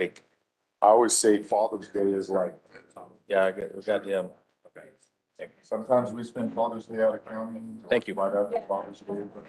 Cake. I always say Father's Day is like, Yeah, we got, yeah. sometimes we spend Father's Day out of county. Thank you. Right after Father's Day. but-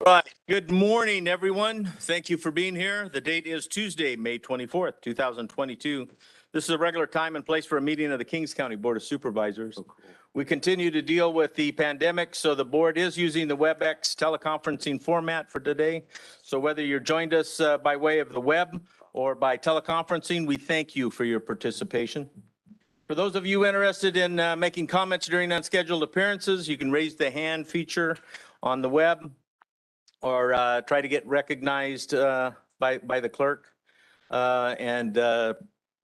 Right. Good morning, everyone. Thank you for being here. The date is Tuesday, May 24th, 2022. This is a regular time and place for a meeting of the Kings County Board of Supervisors. We continue to deal with the pandemic, so the board is using the WebEx teleconferencing format for today. So whether you're joined us by way of the web or by teleconferencing, we thank you for your participation. For those of you interested in making comments during unscheduled appearances, you can raise the hand feature on the web or try to get recognized by the clerk.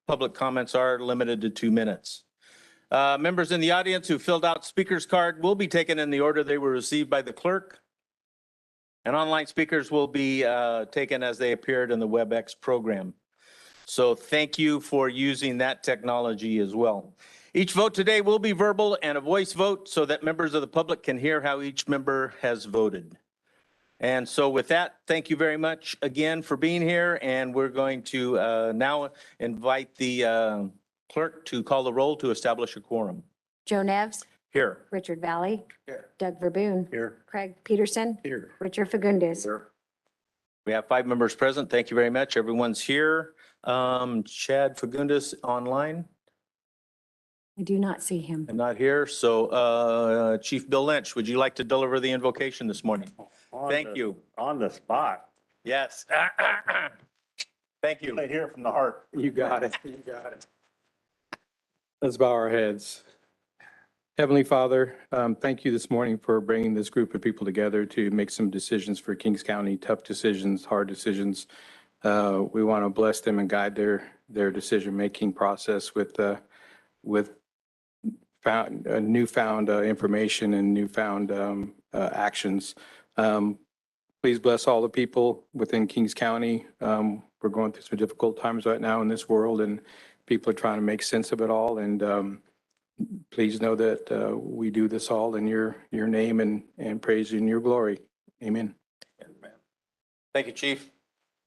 Public comments are limited to 2 minutes. Members in the audience who filled out speakers card will be taken in the order they were received by the clerk. And online speakers will be taken as they appeared in the WebEx program. So thank you for using that technology as well. Each vote today will be verbal and a voice vote so that members of the public can hear how each member has voted. And so with that, thank you very much again for being here. And we're going to now invite the clerk to call the roll to establish a quorum. Joe Nevs, Here. Richard Valley, Here. Doug Verboon, Here. Craig Peterson, Here. Richard Fagundes. We have 5 members present. Thank you very much. Everyone's here. Chad Fagundes online I do not see him. and not here. So Chief Bill Lynch, would you like to deliver the invocation this morning? Thank you. On the spot. Yes. Thank you. I hear from the heart. You got it. You got it. Let's bow our heads. Heavenly Father, thank you this morning for bringing this group of people together to make some decisions for Kings County, tough decisions, hard decisions. We want to bless them and guide their decision-making process with newfound information and newfound actions. Please bless all the people within Kings County. We're going through some difficult times right now in this world, and people are trying to make sense of it all. And please know that we do this all in your name and praise you in your glory. Amen. Thank you, Chief.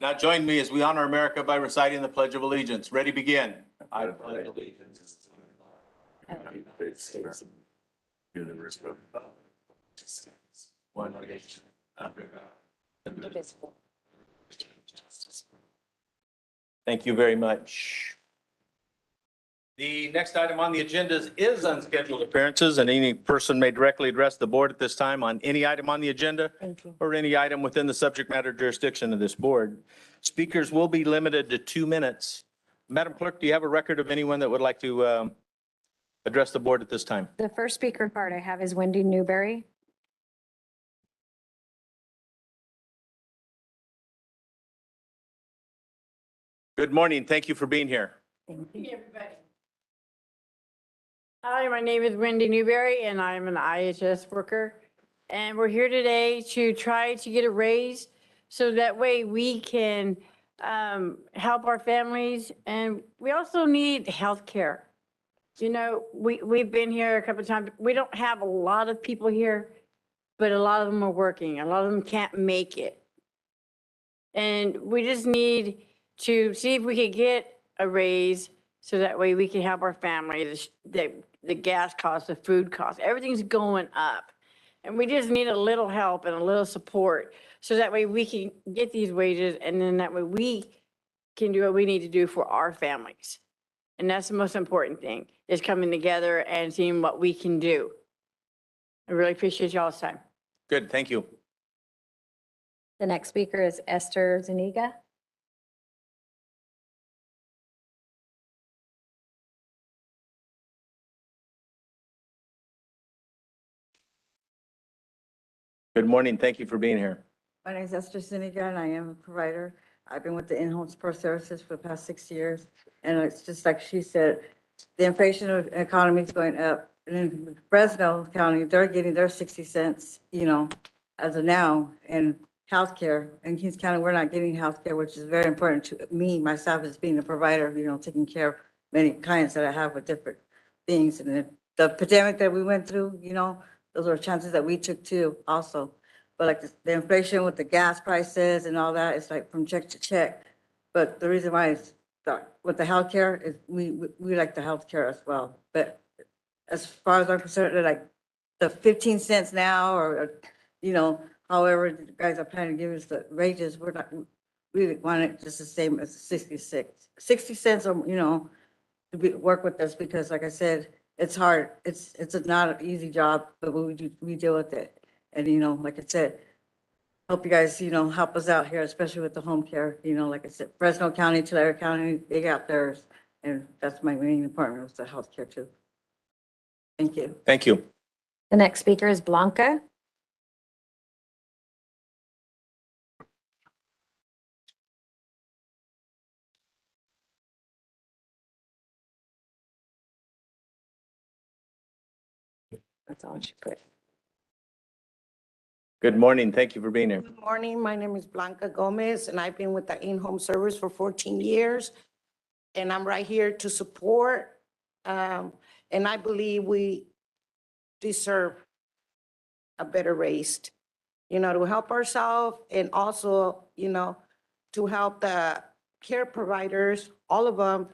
Now join me as we honor America by reciting the Pledge of Allegiance. Ready, begin. I pledge allegiance to the United States of America, one nation, under God, indivisible. Thank you very much. The next item on the agenda is unscheduled appearances, and any person may directly address the board at this time on any item on the agenda Thank you. or any item within the subject matter jurisdiction of this board. Speakers will be limited to 2 minutes. Madam Clerk, do you have a record of anyone that would like to address the board at this time? The first speaker card I have is Wendy Newberry. Good morning. Thank you for being here. Thank you. Hey, everybody. Hi, my name is Wendy Newberry, and I'm an IHS worker. And we're here today to try to get a raise so that way we can help our families. And we also need health care. You know, we've been here a couple of times. We don't have a lot of people here, but a lot of them are working. A lot of them can't make it. And we just need to see if we could get a raise so that way we can help our family. The gas costs, the food costs, everything's going up. And we just need a little help and a little support so that way we can get these wages, and then that way we can do what we need to do for our families. And that's the most important thing, is coming together and seeing what we can do. I really appreciate y'all's time. Good, thank you. The next speaker is Esther Zuniga. Good morning. Thank you for being here. My name is Esther Zuniga, and I am a provider. I've been with the in-home support services for the past 6 years. And it's just like she said, the inflation of the economy is going up. And in Fresno County, they're getting their 60 cents, you know, as of now, in healthcare. In Kings County, we're not getting healthcare, which is very important to me, myself, as being a provider, you know, taking care of many clients that I have with different things. And the pandemic that we went through, you know, those are chances that we took too also. But like the inflation with the gas prices and all that, it's like from check to check. But the reason why is with the healthcare is we like the healthcare as well. But as far as I'm concerned, they're like the 15 cents now, or you know, however the guys are planning to give us the wages, we're not, we want it just the same as 60 cents, or you know, to work with us, because like I said, it's hard. It's not an easy job, but we deal with it. And, you know, like I said, hope you guys, you know, help us out here, especially with the home care. You know, like I said, Fresno County, Tulare County, they got theirs. And that's my main department, was the healthcare too. Thank you. Thank you. The next speaker is Blanca. That's all she put. Good morning. Thank you for being here. Good morning. My name is Blanca Gomez, and I've been with the in-home service for 14 years. And I'm right here to support. And I believe we deserve a better raise, you know, to help ourselves, and also, you know, to help the care providers, all of them,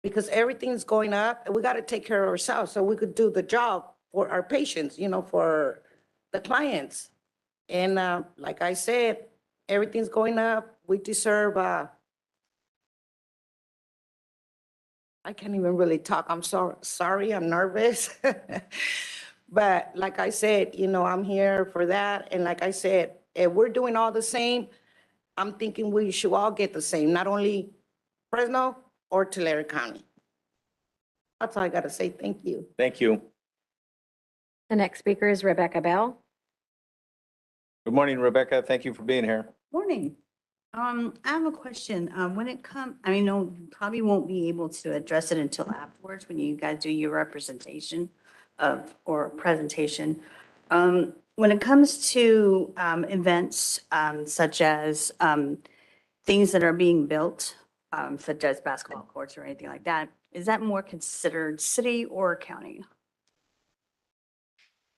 because everything's going up and we got to take care of ourselves so we could do the job for our patients, you know, for the clients. And like I said, everything's going up. We deserve, I can't even really talk. I'm sorry, I'm nervous. But like I said, you know, I'm here for that. And like I said, if we're doing all the same, I'm thinking we should all get the same, not only Fresno or Tulare County. That's all I got to say. Thank you. Thank you. The next speaker is Rebecca Bell. Good morning, Rebecca. Thank you for being here. Morning. I have a question. When it comes, I know you probably won't be able to address it until afterwards when you guys do your representation or presentation. When it comes to events such as things that are being built, such as basketball courts or anything like that, is that more considered city or county?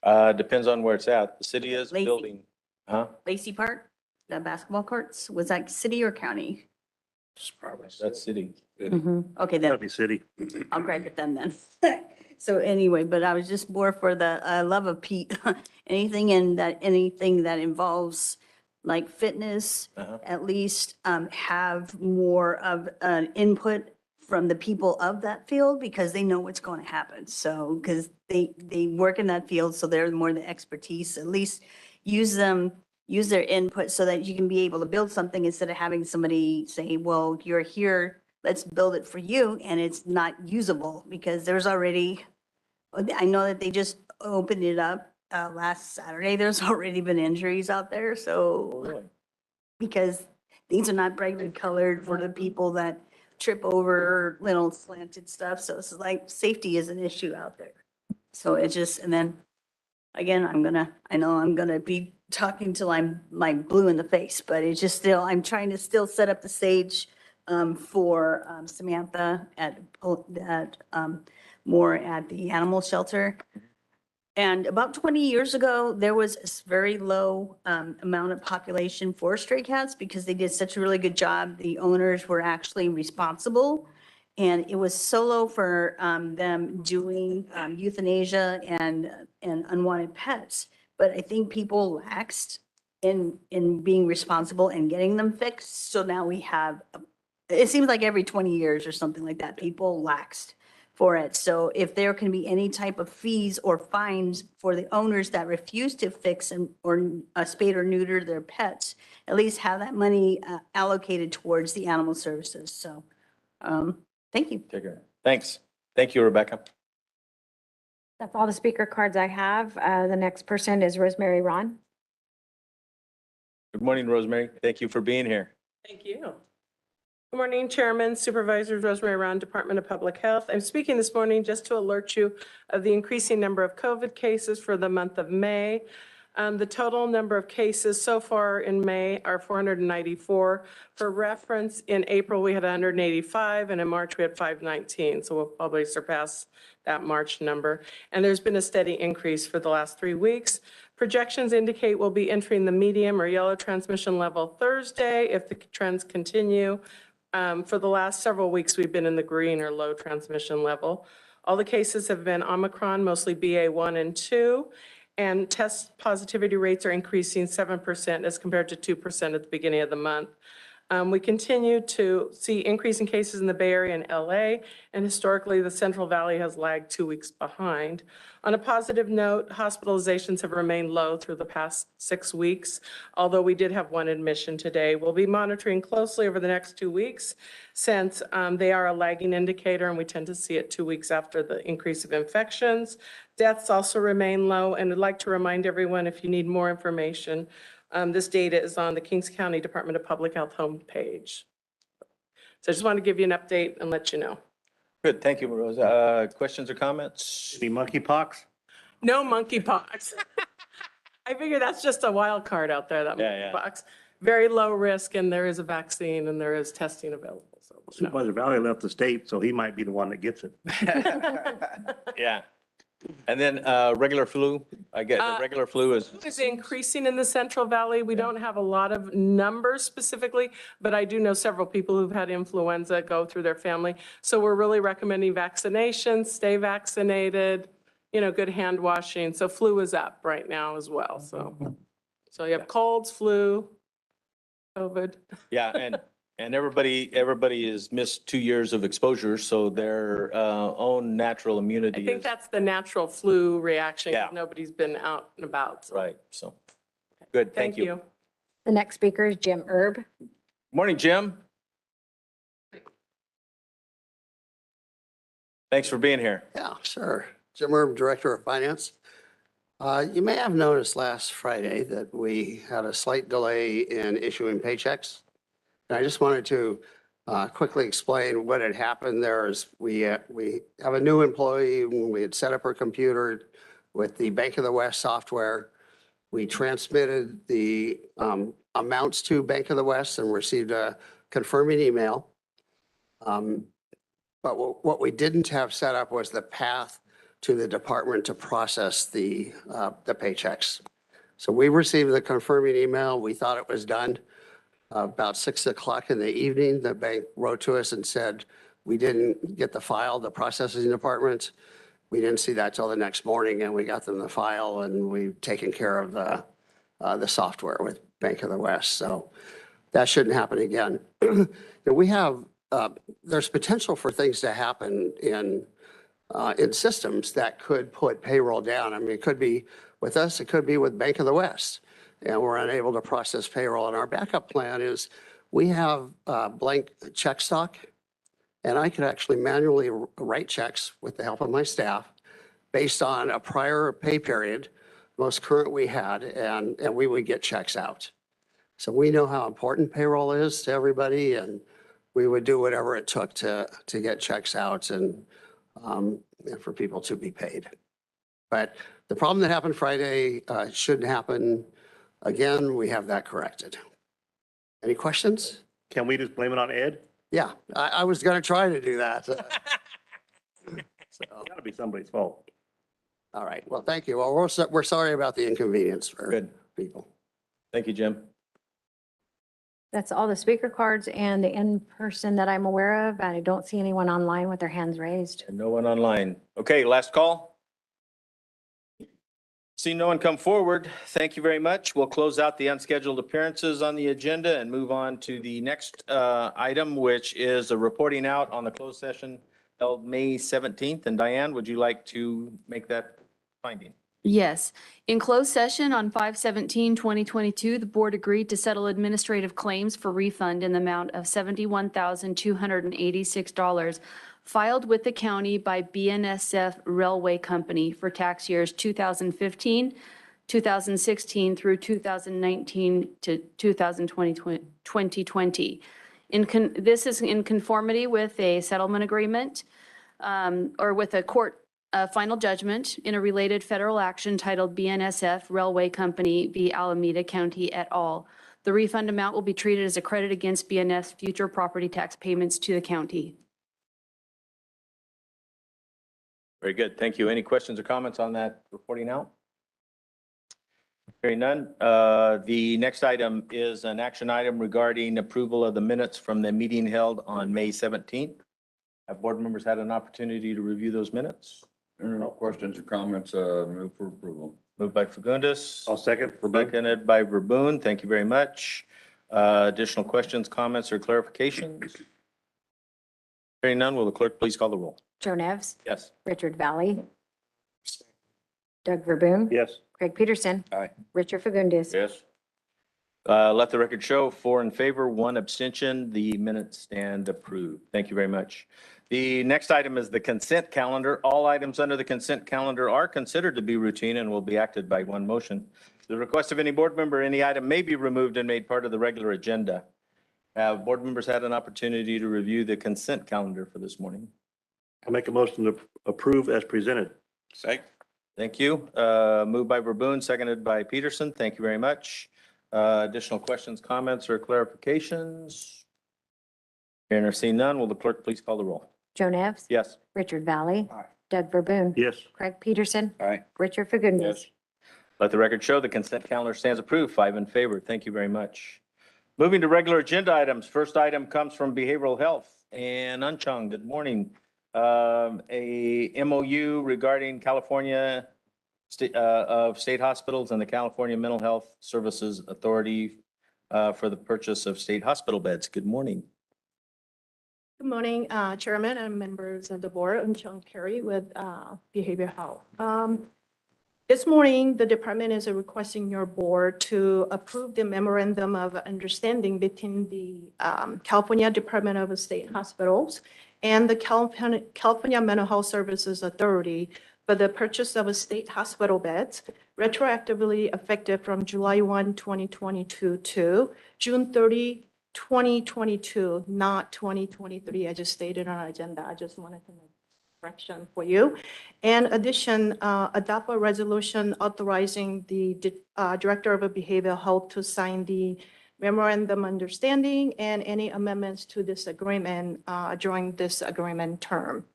Depends on where it's at. The city is Lacey. building, huh? Lacey Park, the basketball courts, was that city or county? That's city. Okay, then. That'd be city. I'll grab it then. So anyway, but I was just more for the love of Pete, anything that involves like fitness, Uh-huh. at least have more of an input from the people of that field because they know what's going to happen. So, because they work in that field, so they're more the expertise, at least use their input so that you can be able to build something instead of having somebody say, well, you're here, let's build it for you, and it's not usable because there's already, I know that they just opened it up last Saturday. There's already been injuries out there, so because things are not brightly colored for the people that trip over little slanted stuff. So it's like safety is an issue out there. So it's just, and then again, I know I'm gonna be talking till I'm like blue in the face, but it's just still, I'm trying to still set up the stage for Samantha more at the animal shelter. And about 20 years ago, there was a very low amount of population for stray cats because they did such a really good job. The owners were actually responsible. And it was so low for them doing euthanasia and unwanted pets. But I think people laxed in being responsible and getting them fixed. So now we have, it seems like every 20 years or something like that, people laxed for it. So if there can be any type of fees or fines for the owners that refuse to fix or spay or neuter their pets, at least have that money allocated towards the animal services. So, thank you. Take care. Thanks. Thank you, Rebecca. That's all the speaker cards I have. The next person is Rosemary Ron. Good morning, Rosemary. Thank you for being here. Thank you. Good morning, Chairman, Supervisors, Rosemary Round, Department of Public Health. I'm speaking this morning just to alert you of the increasing number of COVID cases for the month of May. The total number of cases so far in May are 494. For reference, in April, we had 185, and in March, we had 519. So we'll probably surpass that March number. And there's been a steady increase for the last 3 weeks. Projections indicate we'll be entering the medium or yellow transmission level Thursday if the trends continue. For the last several weeks, we've been in the green or low transmission level. All the cases have been Omicron, mostly BA1 and 2, and test positivity rates are increasing 7% as compared to 2% at the beginning of the month. We continue to see increasing cases in the Bay Area and LA, and historically the Central Valley has lagged 2 weeks behind. On a positive note, hospitalizations have remained low through the past 6 weeks, although we did have one admission today. We'll be monitoring closely over the next 2 weeks since they are a lagging indicator and we tend to see it 2 weeks after the increase of infections. Deaths also remain low, and I'd like to remind everyone if you need more information, this data is on the Kings County Department of Public Health homepage. So I just want to give you an update and let you know. Good. Thank you, Rose. Questions or comments? Any monkeypox? No monkeypox. I figure that's just a wild card out there, that Yeah, yeah. monkeypox. Very low risk, and there is a vaccine and there is testing available. So no. Supervisor Valley left the state, so he might be the one that gets it. Yeah. And then regular flu, I get the regular flu is. It's increasing in the Central Valley. We don't have a lot of numbers specifically, but I do know several people who've had influenza go through their family. So we're really recommending vaccinations, stay vaccinated, good hand washing. So flu is up right now as well. So you have colds, flu, COVID. Yeah, and everybody has missed 2 years of exposure, so their own natural I immunity think is. that's the natural flu reaction. Yeah. Nobody's been out and about. So. Right, so, good, thank you. The next speaker is Jim Erb. Morning, Jim. Thanks for being here. Yeah, sure. Jim Erb, Director of Finance. You may have noticed last Friday that we had a slight delay in issuing paychecks. And I just wanted to quickly explain what had happened there is we have a new employee. We had set up her computer with the Bank of the West software. We transmitted the amounts to Bank of the West and received a confirming email. But what we didn't have set up was the path to the department to process the paychecks. So we received the confirming email. We thought it was done. About 6 o'clock in the evening, the bank wrote to us and said, we didn't get the file, the processing department. We didn't see that till the next morning, and we got them the file, and we've taken care of the software with Bank of the West. So that shouldn't happen again. We have, there's potential for things to happen in systems that could put payroll down. I mean, it could be with us, it could be with Bank of the West, and we're unable to process payroll. And our backup plan is we have blank check stock, and I could actually manually write checks with the help of my staff based on a prior pay period, most current we had, and we would get checks out. So we know how important payroll is to everybody, and we would do whatever it took to get checks out and for people to be paid. But the problem that happened Friday shouldn't happen again. We have that corrected. Any questions? Can we just blame it on Ed? Yeah, I was going to try to do that. So, It's gotta be somebody's fault. all right. Well, thank you. Well, we're sorry about the inconvenience for Good. people. Thank you, Jim. That's all the speaker cards and the in-person that I'm aware of. And I don't see anyone online with their hands raised. And no one online. Okay, last call. See no one come forward. Thank you very much. We'll close out the unscheduled appearances on the agenda and move on to the next item, which is a reporting out on the closed session held May 17th. And Diane, would you like to make that finding? Yes. In closed session on 5/17/2022, the board agreed to settle administrative claims for refund in the amount of $71,286 filed with the county by BNSF Railway Company for tax years 2015, 2016 through 2019 to 2020. This is in conformity with a settlement agreement or with a court final judgment in a related federal action titled BNSF Railway Company v. Alameda County et al. The refund amount will be treated as a credit against BNSF's future property tax payments to the county. Very good. Thank you. Any questions or comments on that reporting out? Hearing none. The next item is an action item regarding approval of the minutes from the meeting held on May 17th. Have board members had an opportunity to review those minutes? No questions or comments, move for approval. Moved by Fagundes. I'll second. Seconded by Verboen. Thank you very much. Additional questions, comments, or clarifications? Hearing none, will the clerk please call the roll? Joe Nevs, Yes. Richard Valley, Doug Verboon, Yes. Craig Peterson. Aye. Richard Fagundes. Yes. Let the record show 4 in favor, 1 abstention. The minutes stand approved. Thank you very much. The next item is the consent calendar. All items under the consent calendar are considered to be routine and will be acted by one motion. The request of any board member, any item may be removed and made part of the regular agenda. Have board members had an opportunity to review the consent calendar for this morning? I'll make a motion to approve as presented. Second. Thank you. Moved by Verboen, seconded by Peterson. Thank you very much. Additional questions, comments, or clarifications? Hearing or seeing none, will the clerk please call the roll? Joe Nevs. Yes. Richard Valley. Aye. Doug Verboon. Yes. Craig Peterson. Aye. Richard Fagundes. Let the record show the consent calendar stands approved, 5 in favor. Thank you very much. Moving to regular agenda items. First item comes from Behavioral Health. And Unchung, good morning. A MOU regarding California of state hospitals and the California Mental Health Services Authority for the purchase of state hospital beds. Good morning. Good morning, Chairman and members of the board. I'm Chung Carey with Behavioral Health. This morning, the department is requesting your board to approve the memorandum of understanding between the California Department of State Hospitals and the California Mental Health Services Authority for the purchase of a state hospital beds retroactively effective from July 1, 2022 to June 30, 2022, not 2023. I just stated on our agenda. I just wanted to make correction for you. In addition, adopt a resolution authorizing the Director of Behavioral Health to sign the memorandum understanding and any amendments to this agreement during this agreement term.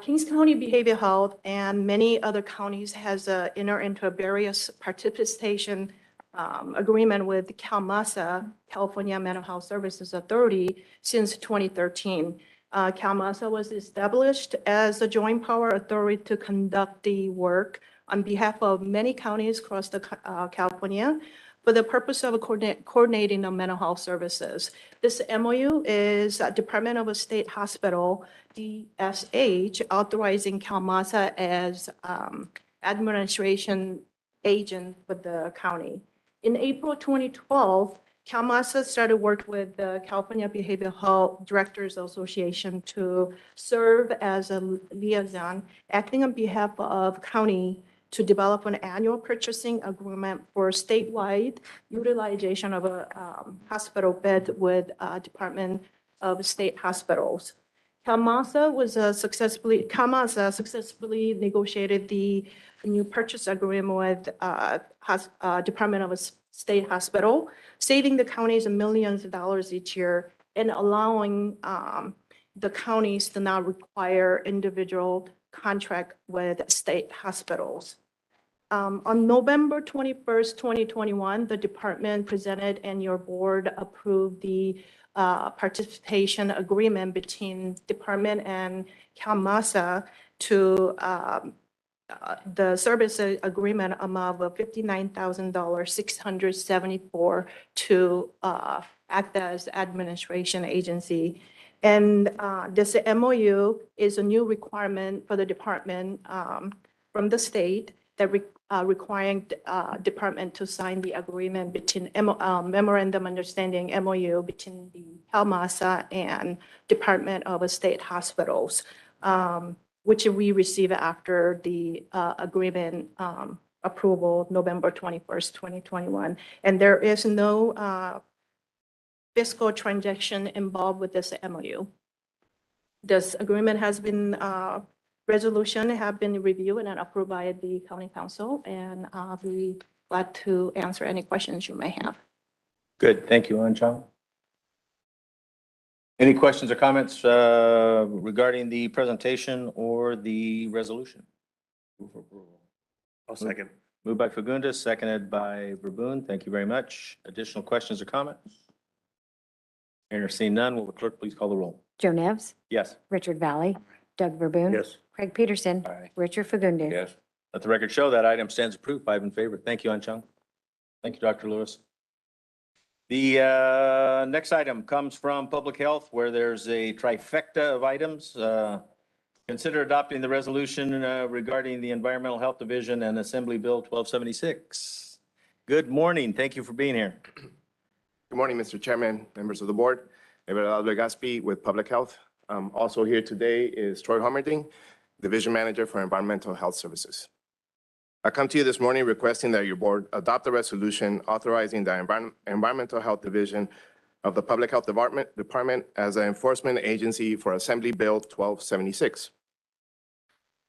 Kings County Behavioral Health and many other counties has entered into a various participation agreement with CalMASA, California Mental Health Services Authority, since 2013. CalMASA was established as a joint power authority to conduct the work on behalf of many counties across California for the purpose of coordinating the mental health services. This MOU is Department of State Hospital, DSH, authorizing CalMASA as administration agent for the county. In April 2012, CalMASA started work with the California Behavioral Health Directors Association to serve as a liaison, acting on behalf of county to develop an annual purchasing agreement for statewide utilization of a hospital bed with Department of State Hospitals. CalMASA successfully negotiated the new purchase agreement with Department of State Hospital, saving the counties millions of dollars each year and allowing the counties to not require individual contract with state hospitals. On November 21st, 2021, the department presented and your board approved the participation agreement between department and CalMASA to the service agreement amount of $59,674 to act as administration agency. And this MOU is a new requirement for the department from the state that requiring department to sign the agreement between memorandum understanding MOU between the CalMASA and Department of State Hospitals, which we received after the agreement approval November 21st, 2021. And there is no fiscal transaction involved with this MOU. This agreement has been resolution have been reviewed and approved by the county council, and I'll be glad to answer any questions you may have. Good, thank you, Anchang. Any questions or comments regarding the presentation or the resolution? I'll second. Moved by Fagundes, seconded by Verboen. Thank you very much. Additional questions or comments? Hearing or seeing none, will the clerk please call the roll? Joe Nevs, Yes. Richard Valley, Doug Verboen. Yes. Craig Peterson. Aye. Richard Fagundes. Yes. Let the record show that item stands approved, 5 in favor. Thank you, Anchang. Thank you, Dr. Lewis. The next item comes from Public Health, where there's a trifecta of items. Consider adopting the resolution regarding the Environmental Health Division and Assembly Bill 1276. Good morning. Thank you for being here. Good morning, Mr. Chairman, members of the board. Everardo Legaspi with Public Health. Also here today is Troy Homerding, Division Manager for Environmental Health Services. I come to you this morning requesting that your board adopt a resolution authorizing the Environmental Health Division of the Public Health Department as an enforcement agency for Assembly Bill 1276.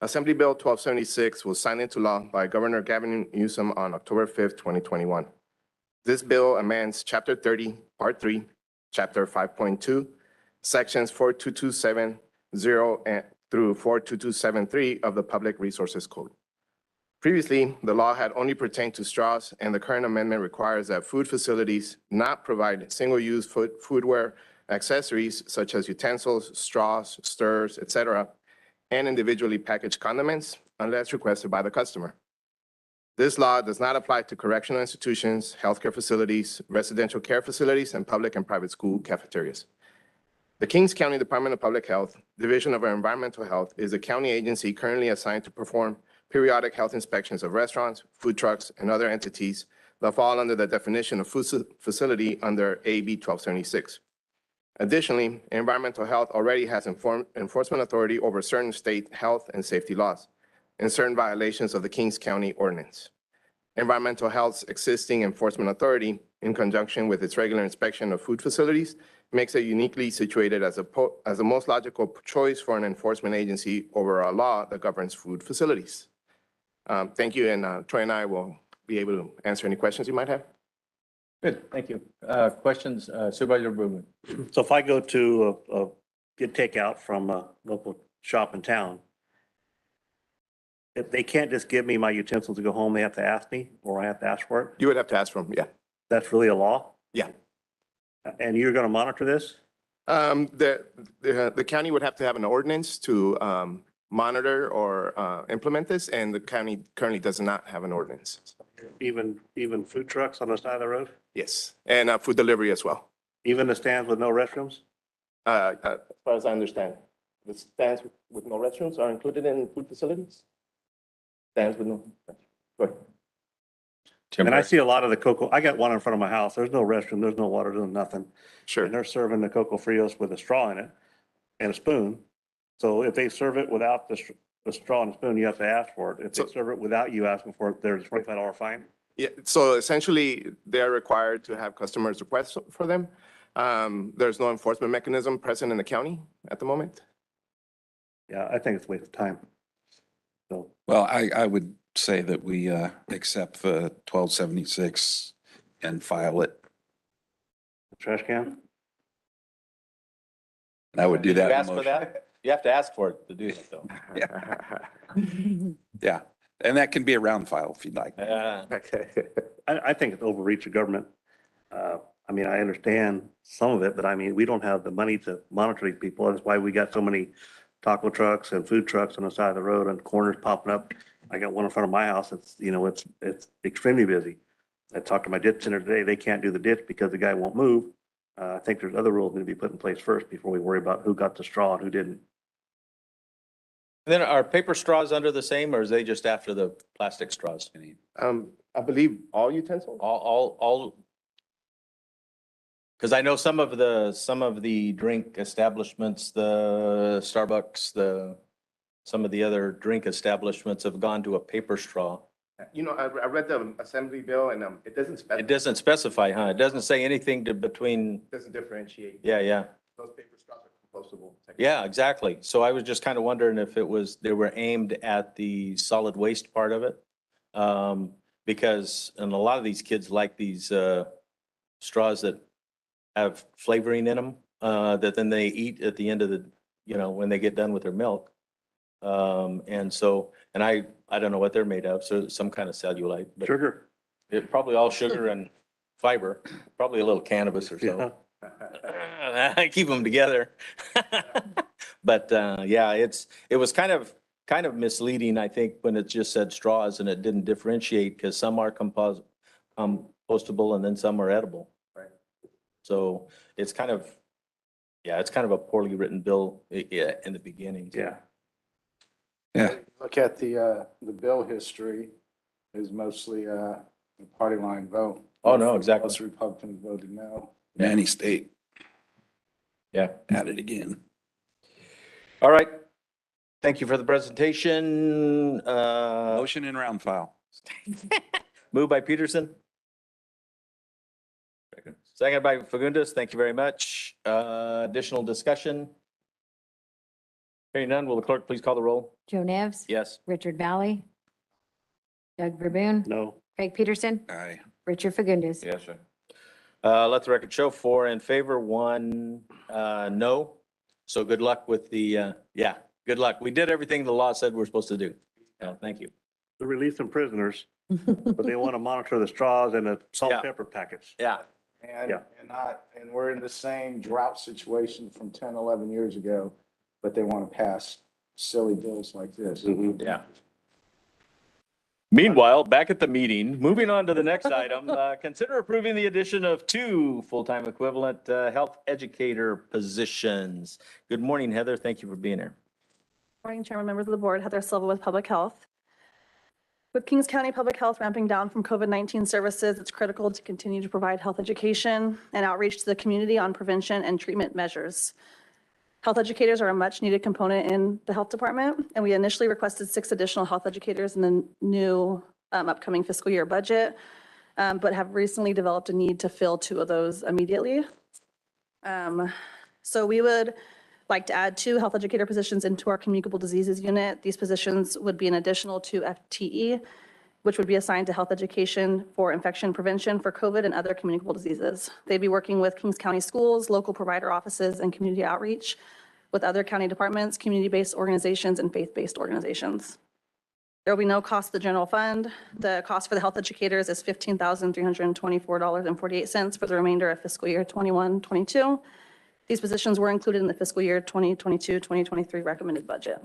Assembly Bill 1276 was signed into law by Governor Gavin Newsom on October 5th, 2021. This bill amends Chapter 30, Part 3, Chapter 5.2, Sections 42270 through 42273 of the Public Resources Code. Previously, the law had only pertained to straws, and the current amendment requires that food facilities not provide single-use foodware accessories such as utensils, straws, stirrers, etc., and individually packaged condiments unless requested by the customer. This law does not apply to correctional institutions, healthcare facilities, residential care facilities, and public and private school cafeterias. The Kings County Department of Public Health, Division of Environmental Health, is a county agency currently assigned to perform periodic health inspections of restaurants, food trucks, and other entities that fall under the definition of food facility under AB 1276. Additionally, environmental health already has enforcement authority over certain state health and safety laws and certain violations of the Kings County ordinance. Environmental health's existing enforcement authority in conjunction with its regular inspection of food facilities, makes it uniquely situated as the most logical choice for an enforcement agency over a law that governs food facilities. Thank you, and Troy and I will be able to answer any questions you might have. Good, thank you. Questions, Supervisor Berman? So if I go to get takeout from a local shop in town, if they can't just give me my utensils to go home, they have to ask me, or I have to ask for it? You would have to ask for them, yeah. That's really a law? Yeah. And you're going to monitor this? The county would have to have an ordinance to monitor or implement this, and the county currently does not have an ordinance. Even food trucks on the side of the road? Yes, and food delivery as well. Even the stands with no restrooms? As far as I understand, the stands with no restrooms are included in food facilities? Stands with no, go ahead. And I see a lot of the Cocoa, I got one in front of my house. There's no restroom, there's no water, there's nothing. Sure. And they're serving the Cocoa Frios with a straw in it and a spoon. So if they serve it without the straw and spoon, you have to ask for it. If they serve it without you asking for it, there's a $25 fine. Yeah, so essentially, they're required to have customers request for them. There's no enforcement mechanism present in the county at the moment. Yeah, I think it's a waste of time. So, Well, I would say that we accept the 1276 and file it. trash can? I would do Did you that. in ask for motion. that? You have to ask for it to do it, though. Yeah, and that can be a round file if you'd like. I think it's overreach of government. I mean, I understand some of it, but I mean, we don't have the money to monitor these people. That's why we got so many taco trucks and food trucks on the side of the road and corners popping up. I got one in front of my house. It's, it's extremely busy. I talked to my ditch center today. They can't do the ditch because the guy won't move. I think there's other rules need to be put in place first before we worry about who got the straw and who didn't. Then are paper straws under the same, or is they just after the plastic straws? I believe all utensils? All. Because I know some of the drink establishments, the Starbucks, some of the other drink establishments have gone to a paper straw. I read the assembly bill and it doesn't specify. It doesn't specify, huh? It doesn't say anything between, Doesn't differentiate. yeah. Those paper straws are compostable. Yeah, exactly. So I was just kind of wondering if they were aimed at the solid waste part of it. Because, and a lot of these kids like these straws that have flavoring in them, that then they eat at the end of the, when they get done with their milk. And I don't know what they're made of, so some kind of cellulite. But Sugar. it probably all sugar and fiber, probably a little cannabis or so. I keep them together. But yeah, it was kind of misleading, I think, when it just said straws and it didn't differentiate, because some are compostable and then some are edible. Right. So it's kind of a poorly written bill in the beginning. Yeah. Yeah. Look at the bill history is mostly a party line vote. Oh, no, exactly. Most Republicans voted no. Nanny State. Yeah. At it again. All right. Thank you for the presentation. Motion in round file. Moved by Peterson. Second by Fagundes. Thank you very much. Additional discussion? Hearing none, will the clerk please call the roll? Joe Nevs. Yes. Richard Valley. Doug Verboon. No. Craig Peterson. Aye. Richard Fagundes. Yes, sir. Let the record show 4 in favor, 1 no. So good luck with the, good luck. We did everything the law said we're supposed to do. Thank you. They're releasing prisoners, but they want to monitor the straws and the salt Yeah. and pepper packets. Yeah. And we're in the same drought situation from 10, 11 years ago, but they want to pass silly bills like this. Yeah. Meanwhile, back at the meeting, moving on to the next item, consider approving the addition of 2 full-time equivalent health educator positions. Good morning, Heather. Thank you for being here. Morning, Chairman, members of the board. Heather Silva with Public Health. With Kings County Public Health ramping down from COVID-19 services, it's critical to continue to provide health education and outreach to the community on prevention and treatment measures. Health educators are a much-needed component in the health department, and we initially requested 6 additional health educators in the new upcoming fiscal year budget. but have recently developed a need to fill 2 of those immediately. So we would like to add 2 health educator positions into our communicable diseases unit. These positions would be an additional 2 FTE, which would be assigned to health education for infection prevention for COVID and other communicable diseases. They'd be working with Kings County schools, local provider offices, and community outreach with other county departments, community-based organizations, and faith-based organizations. There will be no cost to the general fund. The cost for the health educators is $15,324.48 for the remainder of fiscal year 21-22. These positions were included in the fiscal year 2022-2023 recommended budget.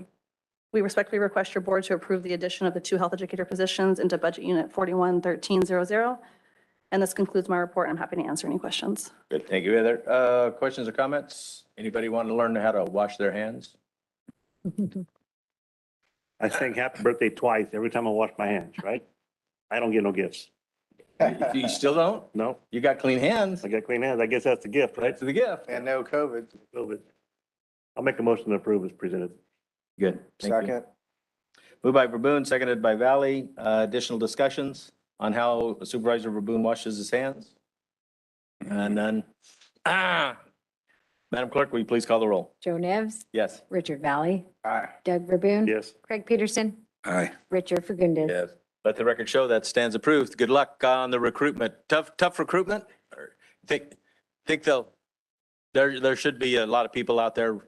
We respectfully request your board to approve the addition of the 2 health educator positions into budget unit 411300. And this concludes my report. I'm happy to answer any questions. Good, thank you. Other questions or comments? Anybody want to learn how to wash their hands? I sing happy birthday twice every time I wash my hands, right? I don't get no gifts. You still don't? No, You got clean hands. I got clean hands. I guess that's the gift, right? That's the gift. And no COVID. COVID. I'll make a motion to approve as presented. Good. Thank you. Second. Moved by Verboen, seconded by Valley. Additional discussions on how Supervisor Verboen washes his hands? None. Madam Clerk, will you please call the roll? Joe Nevs, Yes. Richard Valley, Aye. Doug Verboen. Yes. Craig Peterson, Aye. Richard Fagundes. Yes. Let the record show that stands approved. Good luck on the recruitment. Tough recruitment? Or think there should be a lot of people out there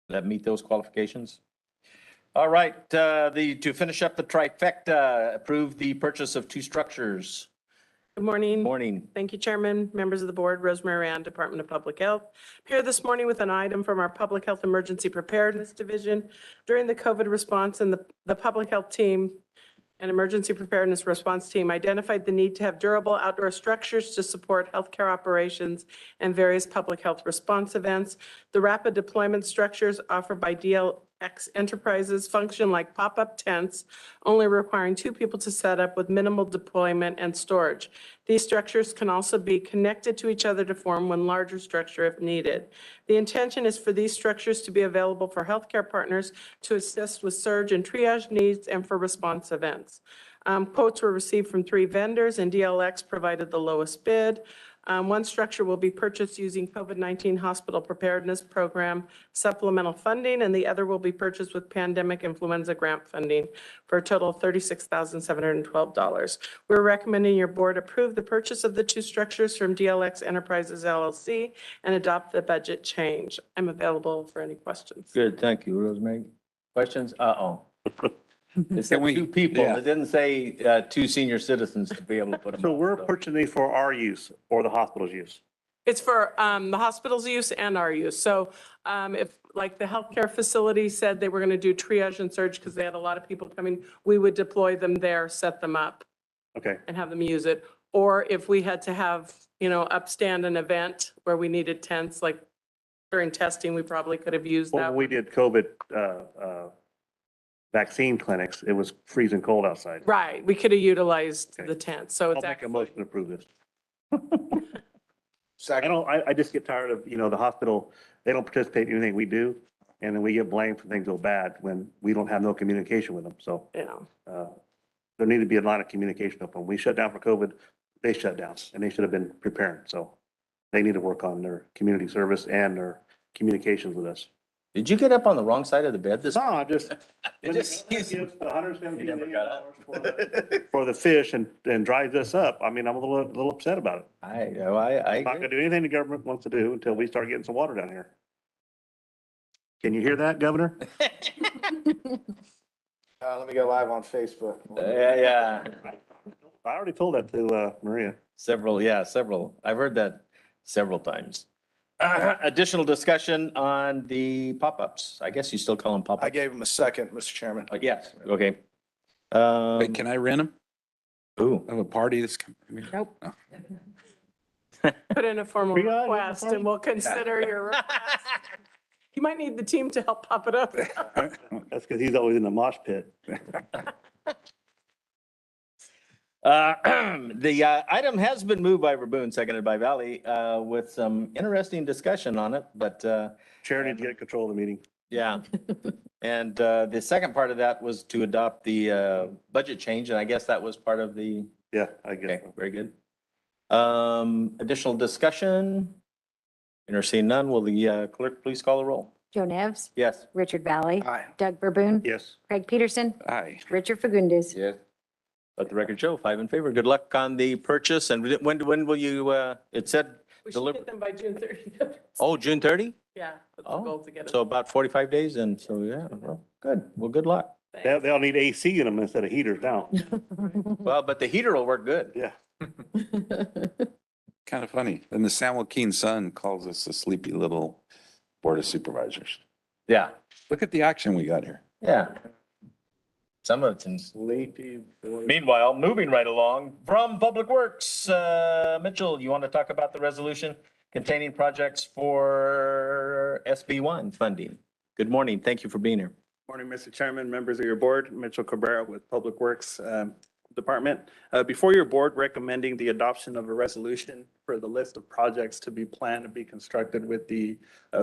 that meet those qualifications. All right, to finish up the trifecta, approve the purchase of 2 structures. Good morning. Morning. Thank you, Chairman, members of the board. Rosemary Ann, Department of Public Health. Here this morning with an item from our Public Health Emergency Preparedness Division. During the COVID response, and the Public Health Team and Emergency Preparedness Response Team identified the need to have durable outdoor structures to support healthcare operations and various public health response events. The rapid deployment structures offered by DLX Enterprises function like pop-up tents, only requiring 2 people to set up with minimal deployment and storage. These structures can also be connected to each other to form one larger structure if needed. The intention is for these structures to be available for healthcare partners to assist with surge and triage needs and for response events. Quotes were received from 3 vendors, and DLX provided the lowest bid. One structure will be purchased using COVID-19 Hospital Preparedness Program supplemental funding, and the other will be purchased with pandemic influenza grant funding for a total of $36,712. We're recommending your board approve the purchase of the 2 structures from DLX Enterprises LLC and adopt the budget change. I'm available for any questions. Good, thank you, Rosemary. Questions? Uh-oh. It said Can we- 2 people. yeah. It didn't say 2 senior citizens to be able to put them. So on, we're purchasing these for our use or the hospital's use? It's for the hospital's use and our use. So if, like, the healthcare facility said they were going to do triage and surge because they had a lot of people coming, we would deploy them there, set them up, Okay. and have them use it. Or if we had to have, upstand an event where we needed tents, like during testing, we probably could have used When that. we did COVID vaccine clinics, it was freezing cold outside. Right, we could have utilized Okay. the tent. So I'll it's make a actually, motion to approve this. I Second. I just get tired of, the hospital, they don't participate in anything we do. And then we get blamed for things go bad when we don't have no communication with them. So there need to be a lot of communication up. When we shut down for COVID, they shut down and they should have been preparing. So they need to work on their community service and their communications with us. Did you get up on the wrong side of the bed this? No, I just. It just- $117 never got up. for the fish and drives us up. I mean, I'm a little upset about it. I I'm not gonna do anything the government wants to do until we start getting some water down here. Can you hear that, Governor? Let me go live on Facebook. Yeah. I already told that to Maria. Several. I've heard that several times. Additional discussion on the pop-ups. I guess you still call them I pop-ups. gave him a second, Mr. Chairman. Yes, okay. Wait, can I rent them? Ooh. I have a party that's coming. Nope. Oh. put in a formal We got it, request and we'll consider your request. You might need the team to help pop it up. That's because he's always in the mosh pit. The item has been moved by Verboen, seconded by Valley, with some interesting discussion on it, but Chair needs to get control of the meeting. yeah. And the second part of that was to adopt the budget change, and I guess that was part of the Yeah, I guess. Okay, very good. Additional discussion? Seeing none, will the clerk please call the roll? Joe Nevs, Yes. Richard Valley. Aye. Doug Verboon. Yes. Craig Peterson. Aye. Richard Fagundes. Yes. Let the record show, 5 in favor. Good luck on the purchase. And when will you, it said, We should deliver? get them by June 30th. Oh, June 30? Yeah, that's the Oh, goal to get so it. about 45 days. And so, yeah, well, good. Well, good luck. They all need AC in them instead of heaters now. Well, but the heater will work good. Yeah. Kind of funny. And the San Joaquin Sun calls us a sleepy little board of supervisors. Yeah, Look at the action we got here. yeah. Some of it's in. Sleepy boy. Meanwhile, moving right along from Public Works, Mitchell, you want to talk about the resolution containing projects for SB1 funding? Good morning. Thank you for being here. Morning, Mr. Chairman, members of your board, Mitchell Cabrera with Public Works Department. Before your board, recommending the adoption of a resolution for the list of projects to be planned to be constructed with the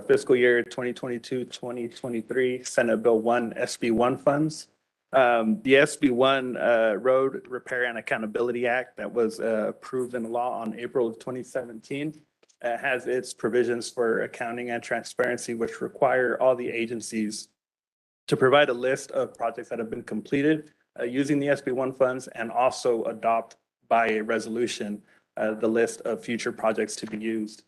fiscal year 2022-2023 Senate Bill 1 SB1 funds. The SB1 Road Repair and Accountability Act that was approved in law on April of 2017 has its provisions for accounting and transparency, which require all the agencies to provide a list of projects that have been completed using the SB1 funds and also adopt by a resolution the list of future projects to be used.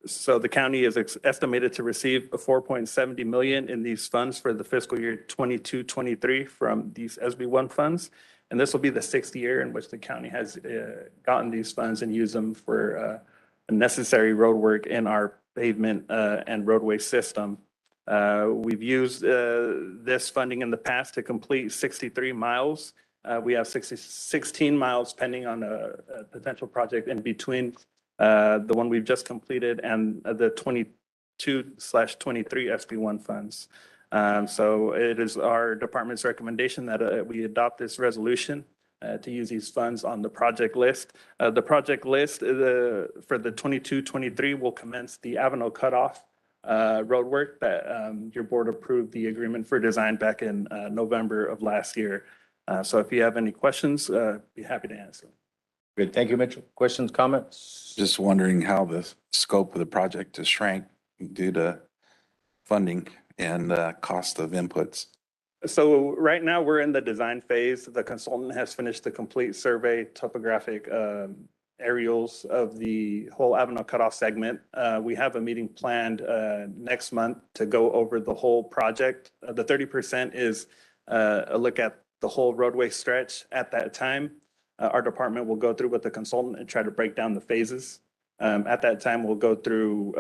So the county is estimated to receive $4.70 million in these funds for the fiscal year 22-23 from these SB1 funds. And this will be the 6th year in which the county has gotten these funds and used them for necessary road work in our pavement and roadway system. We've used this funding in the past to complete 63 miles. We have 16 miles pending on a potential project in between the one we've just completed and the 22/23 SB1 funds. So it is our department's recommendation that we adopt this resolution to use these funds on the project list. The project list for the 22-23 will commence the Avenel Cutoff road work that your board approved the agreement for design back in November of last year. So if you have any questions, be happy to answer. Good. Thank you, Mitchell. Questions, comments? Just wondering how the scope of the project has shrank due to funding and cost of inputs. So right now, we're in the design phase. The consultant has finished the complete survey, topographic aerials of the whole Avenel Cutoff segment. We have a meeting planned next month to go over the whole project. The 30% is a look at the whole roadway stretch at that time. Our department will go through with the consultant and try to break down the phases. At that time, we'll go through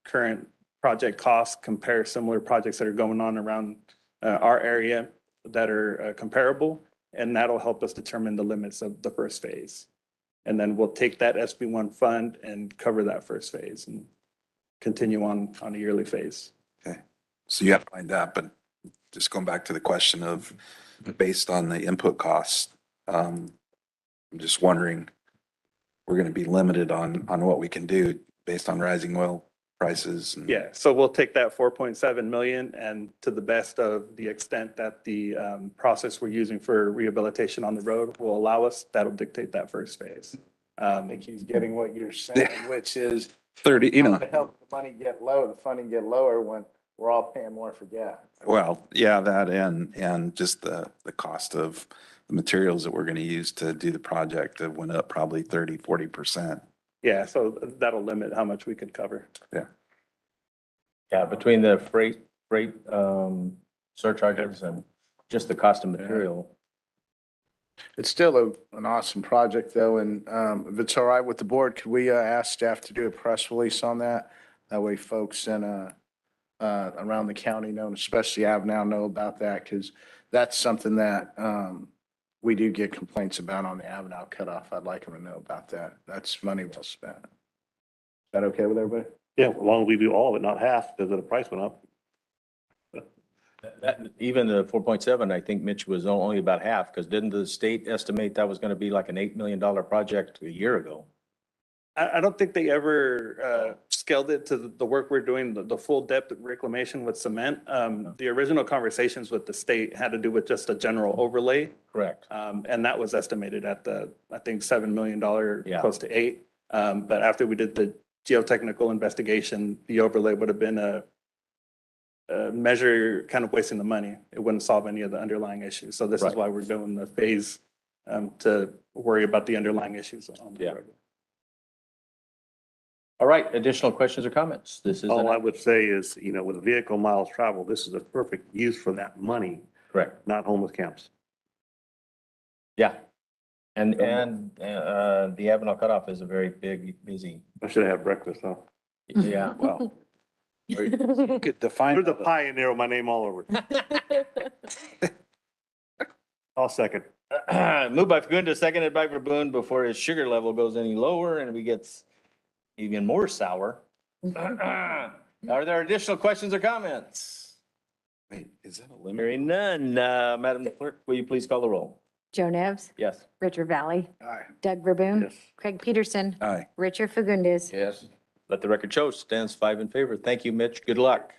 current project costs, compare similar projects that are going on around our area that are comparable, and that'll help us determine the limits of the first phase. And then we'll take that SB1 fund and cover that first phase and continue on a yearly phase. Okay. So you have to find that, but just going back to the question of based on the input costs, I'm just wondering, we're going to be limited on what we can do based on rising oil prices. Yeah, so we'll take that 4.7 million and to the best of the extent that the process we're using for rehabilitation on the road will allow us, that'll dictate that first phase. I think he's getting what you're saying, which is 30, to help the money get low, the funding get lower when we're all paying more for gas. Well, yeah, that and just the cost of the materials that we're going to use to do the project that went up probably 30-40%. Yeah, so that'll limit how much we could cover. Yeah. Yeah, between the freight surcharges and just the cost of material. It's still an awesome project though, and if it's all right with the board, could we ask staff to do a press release on that? That way folks in around the county know, especially Avenel, know about that, because that's something that we do get complaints about on the Avenel Cutoff. I'd like them to know about that. That's money well spent. Is that okay with everybody? Yeah, as long as we do all of it, not half, because the price went up. Even the 4.7, I think Mitch was only about half, because didn't the state estimate that was going to be like an $8 million project a year ago? I don't think they ever scaled it to the work we're doing, the full depth reclamation with cement. The original conversations with the state had to do with just a general overlay. Correct. And that was estimated at I think, $7 million, Yeah. close to 8. But after we did the geotechnical investigation, the overlay would have been a measure kind of wasting the money. It wouldn't solve any of the underlying issues. So this is Right. why we're doing the phase to worry about the underlying issues on the Yeah. road. All right, additional questions or comments? This is. All I would say is, with vehicle miles traveled, this is a perfect use for that money, Correct. not homeless camps. Yeah. And the Avenel Cutoff is a very big, busy. I should have had breakfast, huh? Yeah. Well, you could define. There's a pioneer with my name all over it. I'll second. Moved by Fagundes, seconded by Verboen before his sugar level goes any lower and he gets even more sour. Are there additional questions or comments? Wait, is that a limit? Hearing none, Madam Clerk, will you please call the roll? Joe Nevs, Yes. Richard Valley, Aye. Doug Verboen, Yes. Craig Peterson, Aye. Richard Fagundes. Yes. Let the record show, stands 5 in favor. Thank you, Mitch. Good luck.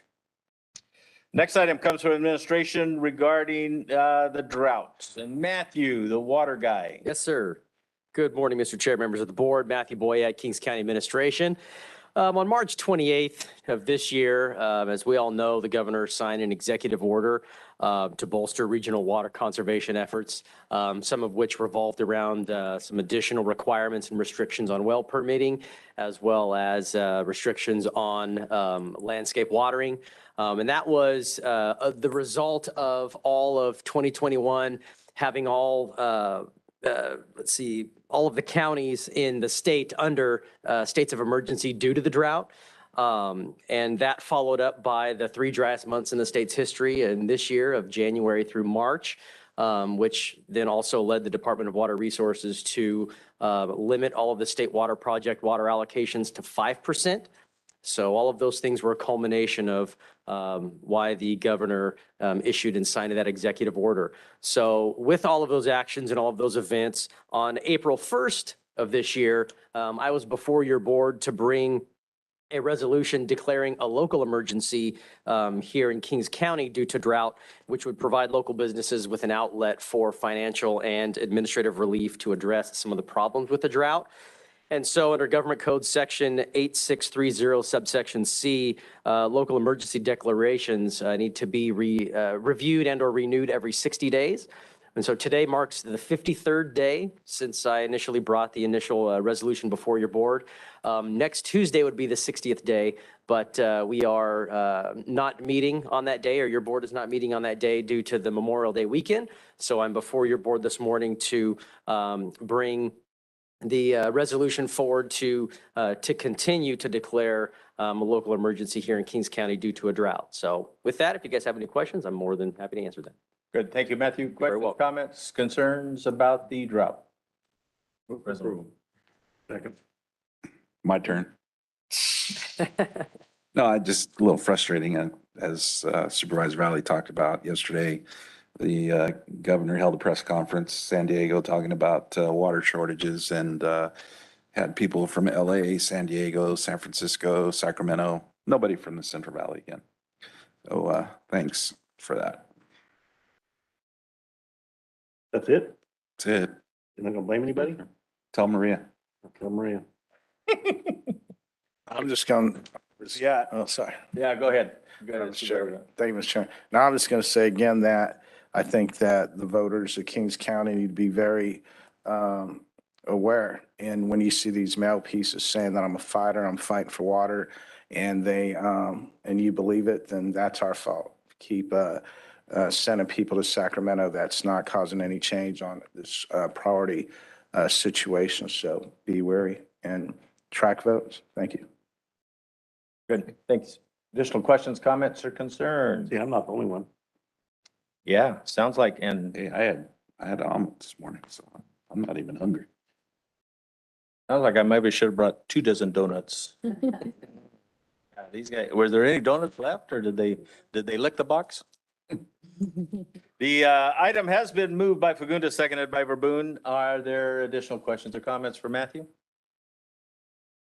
Next item comes from administration regarding the drought. And Matthew, the water guy. Yes, sir. Good morning, Mr. Chair, members of the board. Matthew Boyette, Kings County Administration. On March 28th of this year, as we all know, the governor signed an executive order to bolster regional water conservation efforts, some of which revolved around some additional requirements and restrictions on well permitting, as well as restrictions on landscape watering. And that was the result of all of 2021 having all all of the counties in the state under states of emergency due to the drought. And that followed up by the 3 driest months in the state's history and this year of January through March, which then also led the Department of Water Resources to limit all of the state water project water allocations to 5%. So all of those things were a culmination of why the governor issued and signed that executive order. So with all of those actions and all of those events, on April 1st of this year, I was before your board to bring a resolution declaring a local emergency here in Kings County due to drought, which would provide local businesses with an outlet for financial and administrative relief to address some of the problems with the drought. And so under Government Code Section 8630 subsection C, local emergency declarations need to be reviewed and or renewed every 60 days. And so today marks the 53rd day since I initially brought the initial resolution before your board. Next Tuesday would be the 60th day, but we are not meeting on that day, or your board is not meeting on that day due to the Memorial Day weekend. So I'm before your board this morning to bring the resolution forward to continue to declare a local emergency here in Kings County due to a drought. So with that, if you guys have any questions, I'm more than happy to answer them. Good. Thank you, Matthew. Questions, comments, concerns about the drought? Resolution. Second. My turn. No, I just a little frustrating as Supervisor Valley talked about yesterday. The governor held a press conference, San Diego, talking about water shortages and had people from LA, San Diego, San Francisco, Sacramento, nobody from the Central Valley again. So thanks for that. That's it? That's it. You're not gonna blame anybody? Tell Maria. Tell Maria. I'm just going, Yeah. oh, sorry. Yeah, go ahead. Go ahead. Mr. Chairman. Thank you, Mr. Chairman. Now, I'm just going to say again that I think that the voters of Kings County need to be very aware. And when you see these mail pieces saying that I'm a fighter, I'm fighting for water, and and you believe it, then that's our fault. Keep sending people to Sacramento. That's not causing any change on this priority situation. So be wary and track votes. Thank you. Good. Thanks. Additional questions, comments, or concerns? Yeah, I'm not the only one. Yeah, sounds like, and Hey, I had an omelet this morning, so I'm not even hungry. sounds like I maybe should have brought 2 dozen donuts. These guys, were there any donuts left, or did they lick the box? The item has been moved by Fagundes, seconded by Verboen. Are there additional questions or comments for Matthew?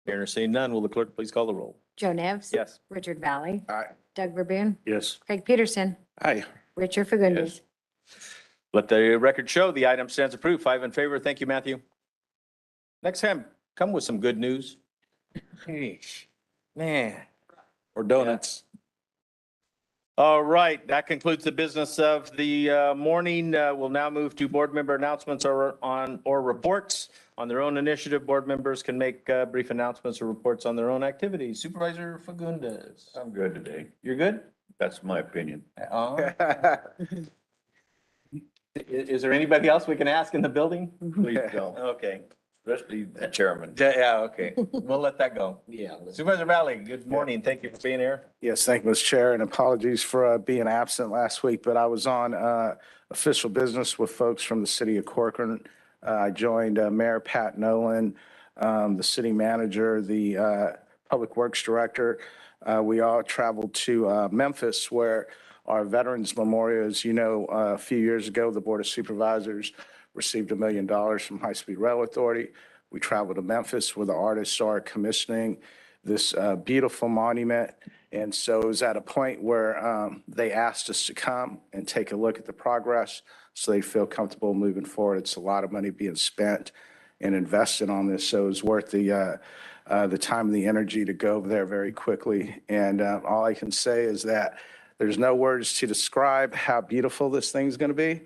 Hearing or seeing none, will the clerk please call the roll? Joe Nevs. Yes. Richard Valley. Aye. Doug Verboon. Yes. Craig Peterson. Aye. Richard Fagundes. Let the record show the item stands approved. 5 in favor. Thank you, Matthew. Next time, come with some good news. Sheesh, man. Or donuts. All right, that concludes the business of the morning. We'll now move to board member announcements or reports. On their own initiative, board members can make brief announcements or reports on their own activities. Supervisor Fagundes. I'm good today. You're good? That's my opinion. Is there anybody else we can ask in the building? Please don't, Okay. especially the chairman. Yeah, okay. We'll let that go. Yeah. Supervisor Valley, good morning. Thank you for being here. Yes, thank you, Mr. Chair, and apologies for being absent last week, but I was on official business with folks from the city of Corcoran. I joined Mayor Pat Nolan, the city manager, the public works director. We all traveled to Memphis, where our Veterans Memorial, as you know, a few years ago, the Board of Supervisors received $1 million from High Speed Rail Authority. We traveled to Memphis, where the artists are commissioning this beautiful monument. And so it was at a point where they asked us to come and take a look at the progress so they feel comfortable moving forward. It's a lot of money being spent and invested on this, so it was worth the time and the energy to go over there very quickly. And all I can say is that there's no words to describe how beautiful this thing's going to be.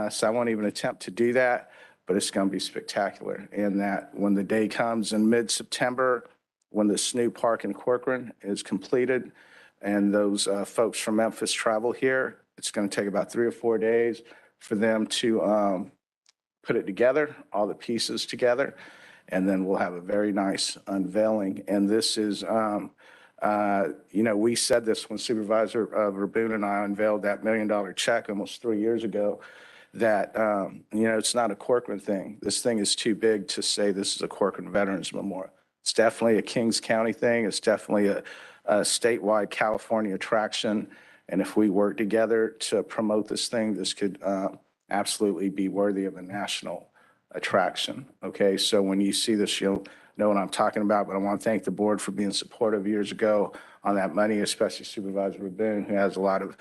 So I won't even attempt to do that, but it's going to be spectacular. And that when the day comes in mid-September, when this new park in Corcoran is completed and those folks from Memphis travel here, it's going to take about 3 or 4 days for them to put it together, all the pieces together, and then we'll have a very nice unveiling. And this is, we said this when Supervisor Verboon and I unveiled that $1 million check almost 3 years ago, that, it's not a Corcoran thing. This thing is too big to say this is a Corcoran Veterans Memorial. It's definitely a Kings County thing. It's definitely a statewide California attraction. And if we work together to promote this thing, this could absolutely be worthy of a national attraction. Okay, so when you see this, you'll know what I'm talking about. But I want to thank the board for being supportive years ago on that money, especially Supervisor Verboon, who has a lot of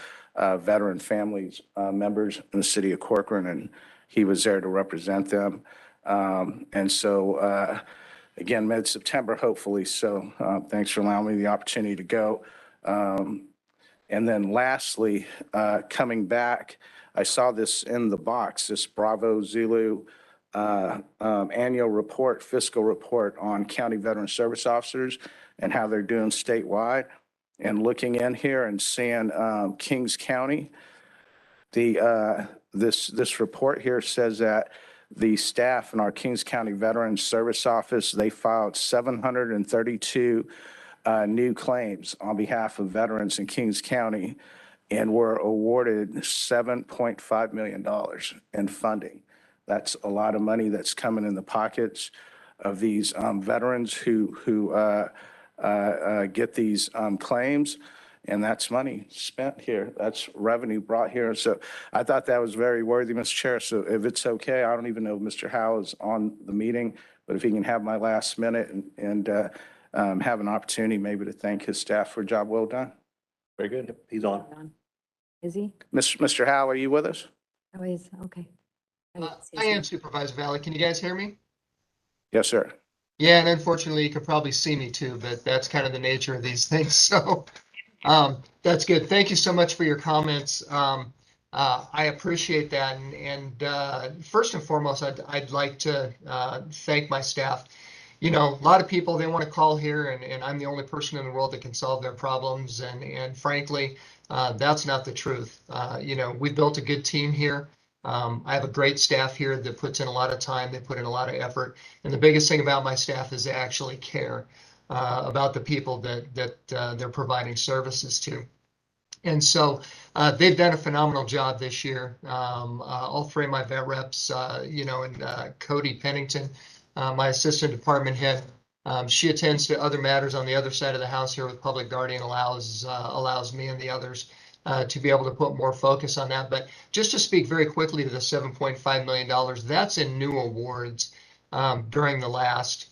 veteran families, members in the city of Corcoran, and he was there to represent them. And so, again, mid-September, hopefully. So thanks for allowing me the opportunity to go. And then lastly, coming back, I saw this in the box, this Bravo Zulu annual report, fiscal report on county veteran service officers and how they're doing statewide. And looking in here and seeing Kings County, this report here says that the staff in our Kings County Veterans Service Office, they filed 732 new claims on behalf of veterans in Kings County and were awarded $7.5 million in funding. That's a lot of money that's coming in the pockets of these veterans who get these claims, and that's money spent here. That's revenue brought here. So I thought that was very worthy, Mr. Chair. So if it's okay, I don't even know if Mr. Howe is on the meeting, but if he can have my last minute and have an opportunity maybe to thank his staff for a job well done. Very good. He's on. Is he? Mr. Howe, are you with us? Oh, he's, okay. I am Supervisor Valley. Can you guys hear me? Yes, sir. Yeah, and unfortunately, you could probably see me too, but that's kind of the nature of these things. So that's good. Thank you so much for your comments. I appreciate that. And first and foremost, I'd like to thank my staff. You know, a lot of people, they want to call here and I'm the only person in the world that can solve their problems. And frankly, that's not the truth. We built a good team here. I have a great staff here that puts in a lot of time. They put in a lot of effort. And the biggest thing about my staff is they actually care about the people that they're providing services to. And so they've done a phenomenal job this year. All three of my vet reps, and Cody Pennington, my assistant department head, she attends to other matters on the other side of the house here with Public Guardian, allows me and the others to be able to put more focus on that. But just to speak very quickly to the $7.5 million, that's in new awards during the last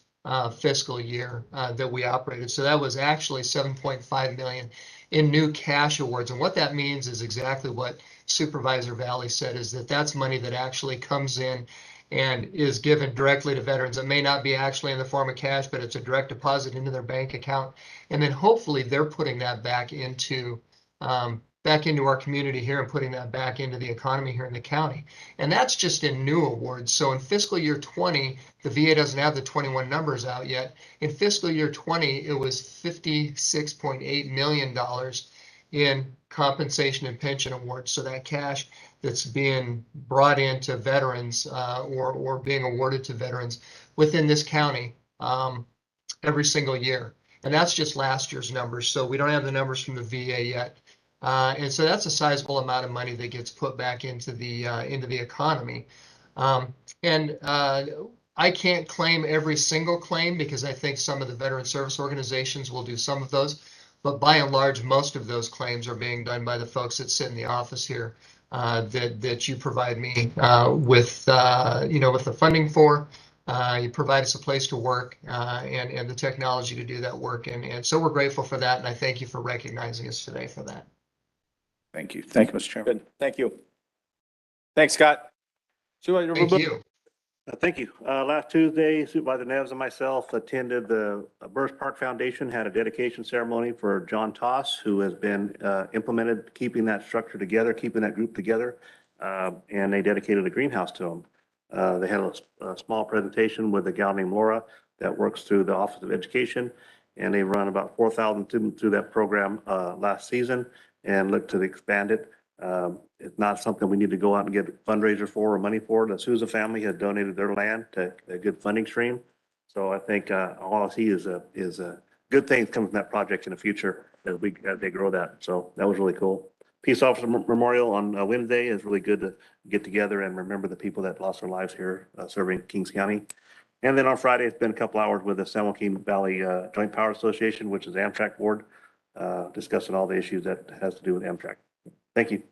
fiscal year that we operated. So that was actually 7.5 million in new cash awards. And what that means is exactly what Supervisor Valley said, is that that's money that actually comes in and is given directly to veterans. It may not be actually in the form of cash, but it's a direct deposit into their bank account. And then hopefully they're putting that back into our community here and putting that back into the economy here in the county. And that's just in new awards. So in fiscal year 20, the VA doesn't have the 21 numbers out yet. In fiscal year 20, it was $56.8 million in compensation and pension awards. So that cash that's being brought into veterans or being awarded to veterans within this county every single year. And that's just last year's numbers. So we don't have the numbers from the VA yet. And so that's a sizable amount of money that gets put back into the economy. I can't claim every single claim because I think some of the veteran service organizations will do some of those. But by and large, most of those claims are being done by the folks that sit in the office here that you provide me with the funding for. You provide us a place to work and the technology to do that work. And so we're grateful for that. And I thank you for recognizing us today for that. Thank you. Thank you, Mr. Chairman. Good. Thank you. Thanks, Scott. Supervisor Thank Verboen. you. Thank you. Last Tuesday, Supervisor Neves and myself attended the Burris Park Foundation, had a dedication ceremony for John Toss, who has been implemented, keeping that structure together, keeping that group together, and they dedicated a greenhouse to him. They had a small presentation with a gal named Laura that works through the Office of Education, and they run about 4,000 students through that program last season and look to expand it. It's not something we need to go out and get fundraiser for or money for. The Souza family has donated their land to a good funding stream. So I think all I see is a good things coming from that project in the future as they grow that. So that was really cool. Peace Officer Memorial on Wednesday is really good to get together and remember the people that lost their lives here serving Kings County. And then on Friday, it's been a couple hours with the San Joaquin Valley Joint Power Association, which is the Amtrak board, discussing all the issues that has to do with Amtrak. Thank you.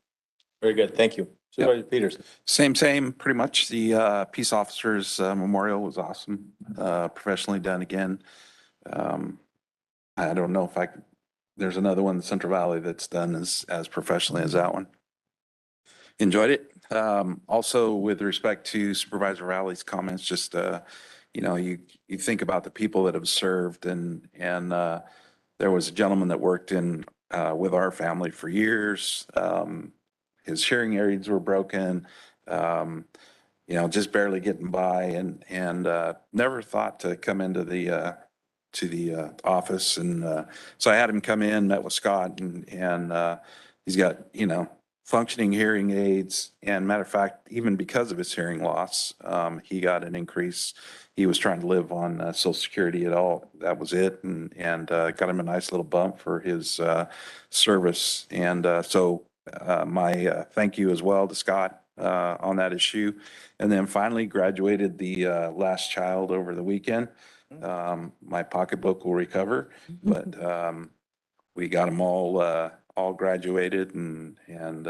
Very good. Thank you. Supervisor Peters. Same, pretty much. The Peace Officers Memorial was awesome, professionally done again. I don't know if there's another one in the Central Valley that's done as professionally as that one. Enjoyed it. Also, with respect to Supervisor Valley's comments, just, you think about the people that have served and there was a gentleman that worked with our family for years. His hearing aids were broken, just barely getting by and never thought to come into the office. And so I had him come in, met with Scott and he's got, functioning hearing aids. And matter of fact, even because of his hearing loss, he got an increase. He was trying to live on Social Security at all. That was it. And got him a nice little bump for his service. And so my thank you as well to Scott on that issue. And then finally graduated the last child over the weekend. My pocketbook will recover, but we got them all graduated and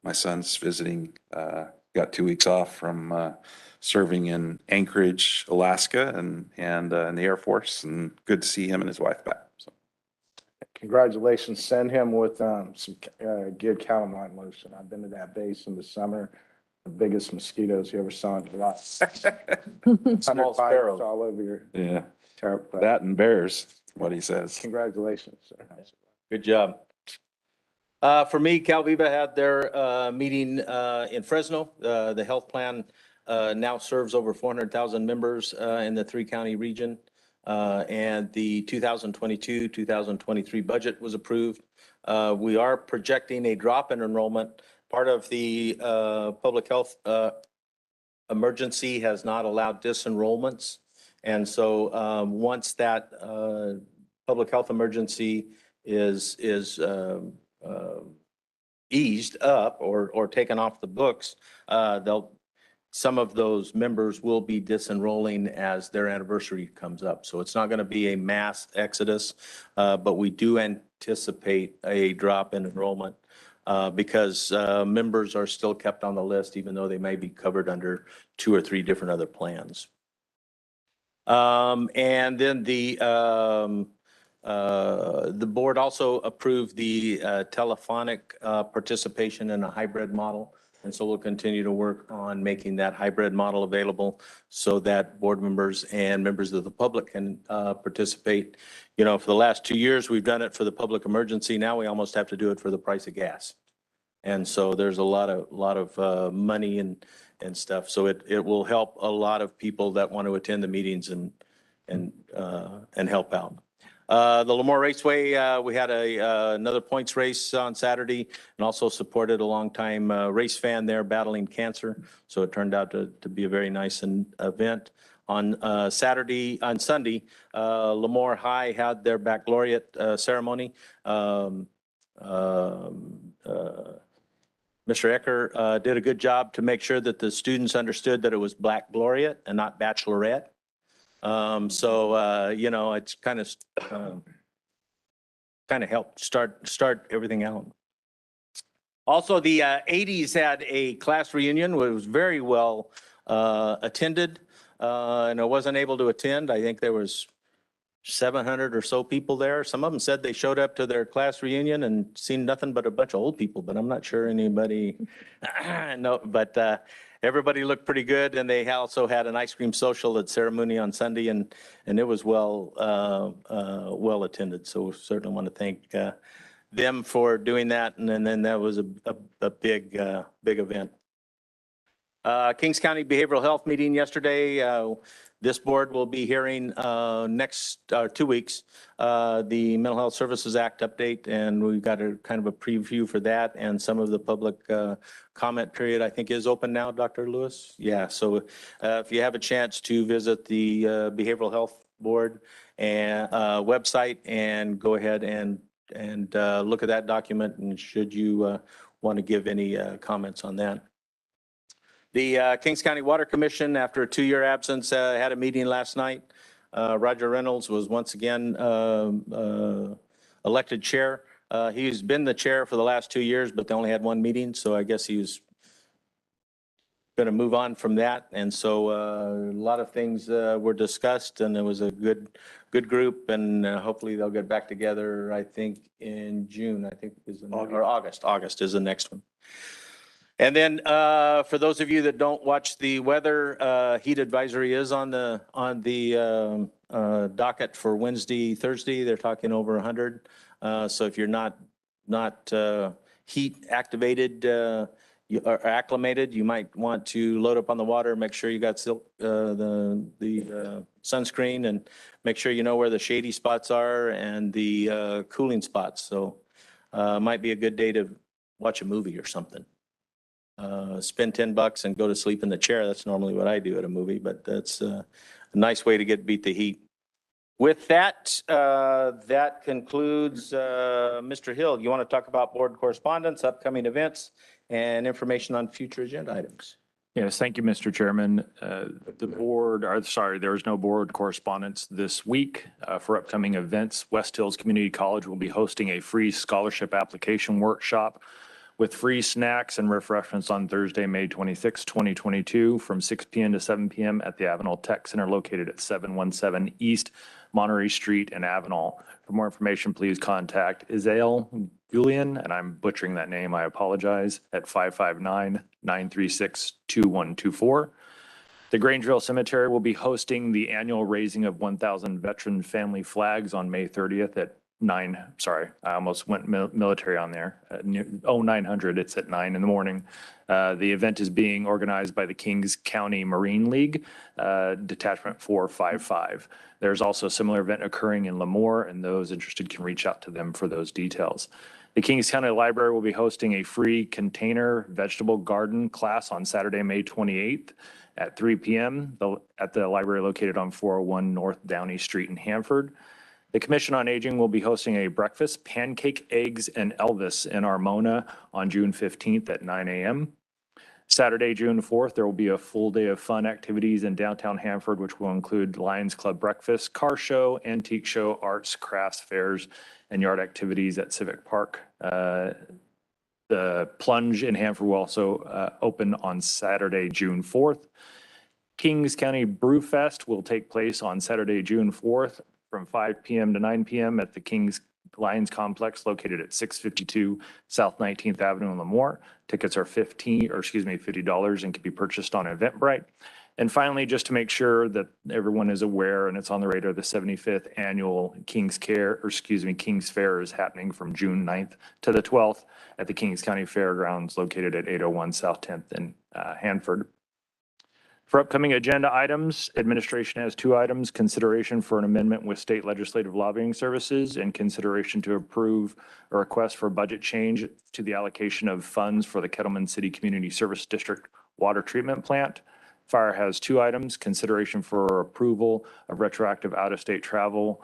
my son's visiting, got 2 weeks off from serving in Anchorage, Alaska and in the Air Force, and good to see him and his wife back. So. Congratulations. Send him with some good calamine lotion. I've been to that base in the summer. The biggest mosquitoes you ever saw in your life. Small sparrows all over your. Yeah. That and bears, what he says. Congratulations, sir. Good job. For me, Cal Viva had their meeting in Fresno. The health plan now serves over 400,000 members in the 3-county region. And the 2022-2023 budget was approved. We are projecting a drop in enrollment. Part of the public health emergency has not allowed disenrollments. And so once that public health emergency is eased up or taken off the books, some of those members will be disenrolling as their anniversary comes up. So it's not going to be a mass exodus, but we do anticipate a drop in enrollment because members are still kept on the list, even though they may be covered under 2 or 3 different other plans. And then the board also approved the telephonic participation in a hybrid model. And so we'll continue to work on making that hybrid model available so that board members and members of the public can participate. You know, for the last 2 years, we've done it for the public emergency. Now we almost have to do it for the price of gas. And so there's a lot of money and stuff. So it will help a lot of people that want to attend the meetings and help out. The Lemoore Raceway, we had another points race on Saturday and also supported a longtime race fan there battling cancer. So it turned out to be a very nice event. On Sunday, Lemoore High had their baccalaureate ceremony. Mr. Ecker did a good job to make sure that the students understood that it was baccalaureate and not bachelorette. You know, it's kind of helped start everything out. Also, the 80s had a class reunion. It was very well attended, and I wasn't able to attend. I think there was 700 or so people there. Some of them said they showed up to their class reunion and seen nothing but a bunch of old people, but I'm not sure anybody, no, but everybody looked pretty good. And they also had an ice cream social at ceremony on Sunday, and it was well attended. So certainly want to thank them for doing that. And then that was a big event. Kings County Behavioral Health meeting yesterday. This board will be hearing next 2 weeks the Mental Health Services Act update, and we've got a kind of a preview for that, and some of the public comment period I think is open now, Dr. Lewis. Yeah, so if you have a chance to visit the Behavioral Health Board and website and go ahead and look at that document, and should you want to give any comments on that. The Kings County Water Commission, after a 2-year absence, had a meeting last night. Roger Reynolds was once again elected chair. He's been the chair for the last 2 years, but they only had one meeting, so I guess he was going to move on from that. And so a lot of things were discussed, and it was a good group, and hopefully they'll get back together, I think, in June, I think, or August. August is the next one. And then for those of you that don't watch the weather, heat advisory is on the docket for Wednesday, Thursday. They're talking over 100. So if you're not heat activated or acclimated, you might want to load up on the water, make sure you got the sunscreen, and make sure you know where the shady spots are and the cooling spots. So might be a good day to watch a movie or something. Spend $10 and go to sleep in the chair. That's normally what I do at a movie, but that's a nice way to beat the heat. With that, that concludes Mr. Hill. You want to talk about board correspondence, upcoming events, and information on future agenda items? Yes, thank you, Mr. Chairman. There is no board correspondence this week for upcoming events. West Hills Community College will be hosting a free scholarship application workshop with free snacks and refreshments on Thursday, May 26, 2022, from 6 p.m. to 7 p.m. at the Avenal Tech Center located at 717 East Monterey Street in Avenal. For more information, please contact Isael Julian, and I'm butchering that name, I apologize, at 559-936-2124. The Grangeville Cemetery will be hosting the annual raising of 1,000 veteran family flags on May 30th at 9, sorry, I almost went military on there. 900, it's at 9 in the morning. The event is being organized by the Kings County Marine League, Detachment 455. There's also a similar event occurring in Lemoore, and those interested can reach out to them for those details. The Kings County Library will be hosting a free container vegetable garden class on Saturday, May 28th at 3 p.m. at the library located on 401 North Downey Street in Hanford. The Commission on Aging will be hosting a breakfast, pancake, eggs, and Elvis in Armona on June 15th at 9 a.m. Saturday, June 4th, there will be a full day of fun activities in downtown Hanford, which will include Lions Club breakfast, car show, antique show, arts, crafts, fairs, and yard activities at Civic Park. The Plunge in Hanford will also open on Saturday, June 4th. Kings County Brew Fest will take place on Saturday, June 4th from 5 PM to 9 PM at the Kings Lions Complex located at 652 South 19th Avenue in Lemoore. Tickets are $50 and can be purchased on Eventbrite. And finally, just to make sure that everyone is aware and it's on the radar, the 75th annual Kings Fair is happening from June 9th to the 12th at the Kings County Fairgrounds located at 801 South 10th in Hanford. For upcoming agenda items, administration has 2 items: consideration for an amendment with state legislative lobbying services and consideration to approve a request for budget change to the allocation of funds for the Kettleman City Community Service District water treatment plant. Fire has 2 items: consideration for approval of retroactive out-of-state travel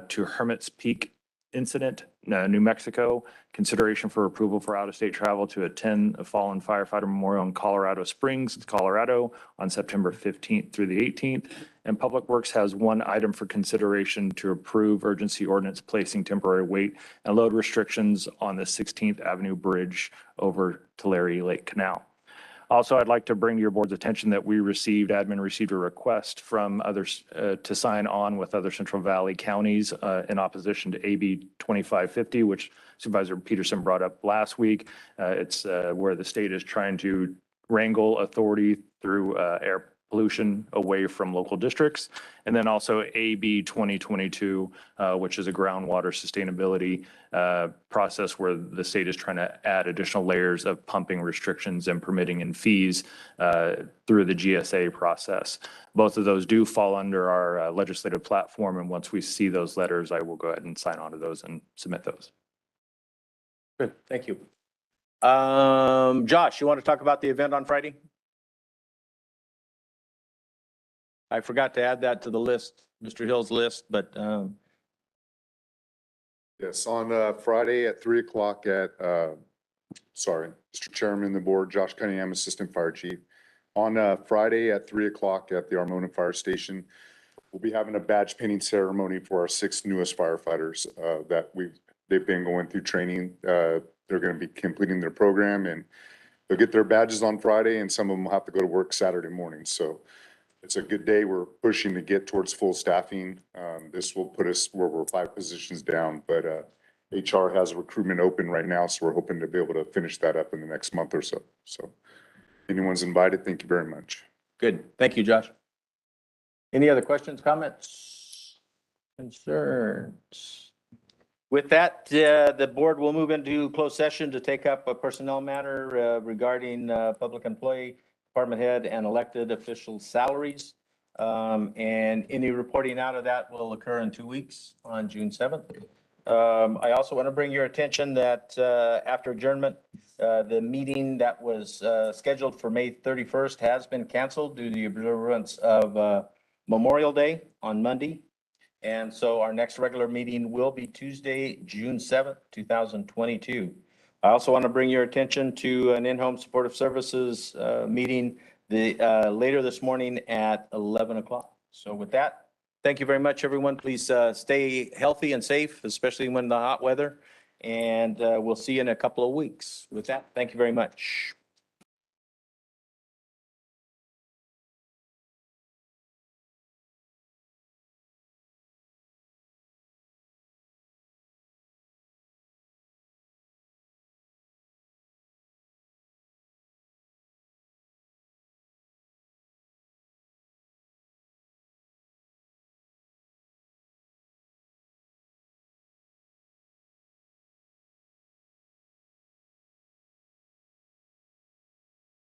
to Hermit's Peak Incident, New Mexico, consideration for approval for out-of-state travel to attend a fallen firefighter memorial in Colorado Springs, Colorado on September 15th through the 18th. And Public Works has 1 item for consideration to approve urgency ordinance placing temporary weight and load restrictions on the 16th Avenue Bridge over Tulare Lake Canal. Also, I'd like to bring to your board's attention that admin received a request from others to sign on with other Central Valley counties in opposition to AB 2550, which Supervisor Peterson brought up last week. It's where the state is trying to wrangle authority through air pollution away from local districts. And then also AB 2022, which is a groundwater sustainability process where the state is trying to add additional layers of pumping restrictions and permitting and fees through the GSA process. Both of those do fall under our legislative platform. And once we see those letters, I will go ahead and sign on to those and submit those. Good, thank you. Josh, you want to talk about the event on Friday? I forgot to add that to the list, Mr. Hill's list, but Yes, on Friday at 3 o'clock Mr. Chairman, the board, Josh Cunningham, Assistant Fire Chief. On Friday at 3 o'clock at the Armona Fire Station, we'll be having a badge painting ceremony for our 6 newest firefighters they've been going through training. They're going to be completing their program and they'll get their badges on Friday and some of them will have to go to work Saturday morning. So it's a good day. We're pushing to get towards full staffing. This will put us where we're 5 positions down, but HR has a recruitment open right now, so we're hoping to be able to finish that up in the next month or so. So anyone's invited, thank you very much. good. Thank you, Josh. Any other questions, comments, concerns? With that, the board will move into closed session to take up a personnel matter regarding public employee, department head, and elected official salaries. And any reporting out of that will occur in 2 weeks on June 7th. I also want to bring your attention that after adjournment, the meeting that was scheduled for May 31st has been canceled due to the observance of Memorial Day on Monday. And so our next regular meeting will be Tuesday, June 7th, 2022. I also want to bring your attention to an in-home supportive services meeting later this morning at 11 o'clock. So with that, thank you very much, everyone. Please stay healthy and safe, especially when the hot weather. And we'll see you in a couple of weeks. With that, thank you very much.